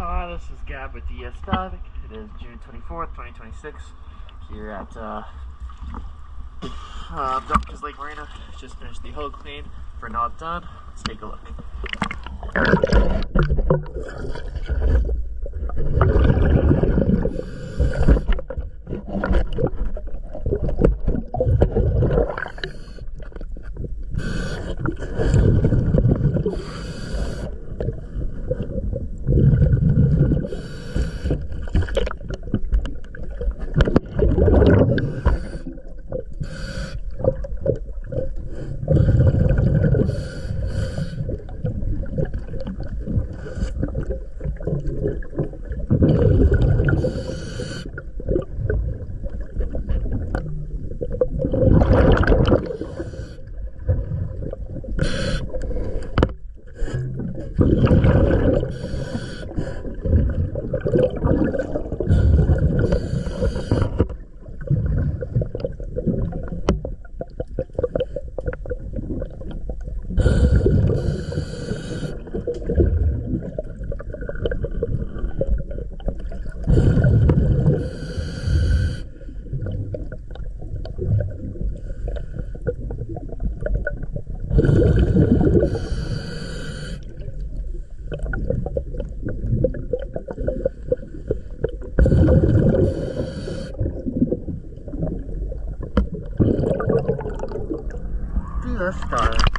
Hi, this is Gab with DS Diving. It is June 24th, 2026, here at Duncan's Lake Marina. Just finished the hull clean for Not Done. Let's take a look. Let's start.